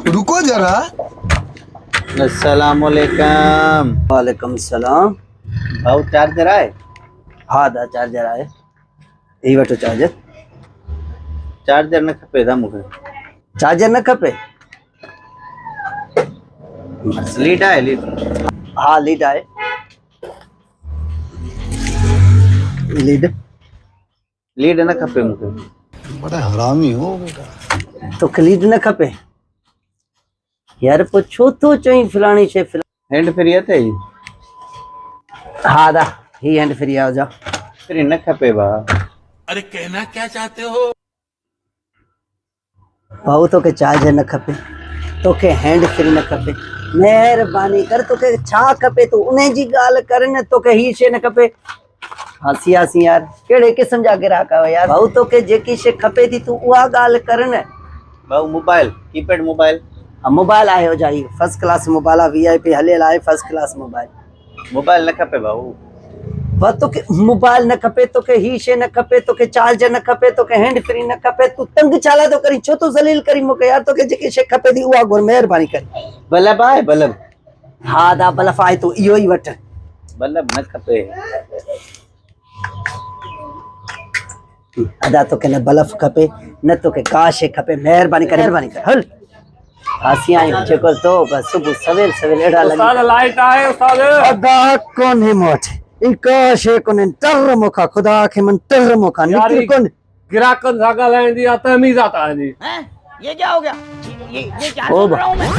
रुको जरा। अस्सलाम वालेकुम। वालेकुम सलाम। भाऊ चार्जर आहे? हा दा चार्जर आहे। यही वठो चार्जर। चार्जर न खपे था मूंखे। चार्जर न खपे? लीड आहे लीड? हा लीड आहे। लीड लीड न खपे मूंखे। बड़ा हरामी हो बेटा। तो लीड न खपे यार, पो छो तो चई फलाणी शे हैंड फ्री अथई? हा दा ही हैंड फ्री आ जा। फ्री न खपे भा। अरे कहना क्या चाहते हो? भाऊ तोखे चार्जर न खपे, तोखे हैंड फ्री न खपे, मेहरबानी कर तोखे छा खपे तू उन जी ॻाल्हि कर न। तोखे ही शे न खपे? हसी हसी यार, कहिड़े क़िस्म जा ग्राहक आहियो यार। भाऊ तोखे जेकी शे खपे थी तू उहा ॻाल्हि कर न। भाऊ मोबाइल कीपैड मोबाइल? मोबाइल आयो जाई फर्स्ट क्लास मोबाइल आहे, VIP हलियल आहे फर्स्ट क्लास मोबाइल। मोबाइल न खपे भाऊ। पर तोखे मोबाइल न खपे, तोखे ही शे न खपे, तोखे चार्जर न खपे, तोखे हैंड फ्री न खपे, तू तंग छाला तो करी, छो तो ज़लील करी मूंखे यार। तोखे जेकी शे खपे थी उहा घुर, मेहरबानी कर। बल्ब आहे बल्ब? हा दा बल्ब आहे, तू इहो ई वठ। बल्ब न खपे। अदा तोखे न बल्ब खपे न तोखे का शे खपे, मेहरबानी कर हल। हसी आहियूं जेको तो बस सुबह सवेल सवेल एड़ा लगी। उस्ताद लाइट आहे उस्ताद। अदा कोने मोट इका शे कोने टर मोखा खुदा के मन टर मोखा निकल कोन। ग्राहकन सां ॻाल्हाइण जी तमीज़ आता है जी। ये क्या हो गया? ये क्या ओ सुन रहा हूँ मैं?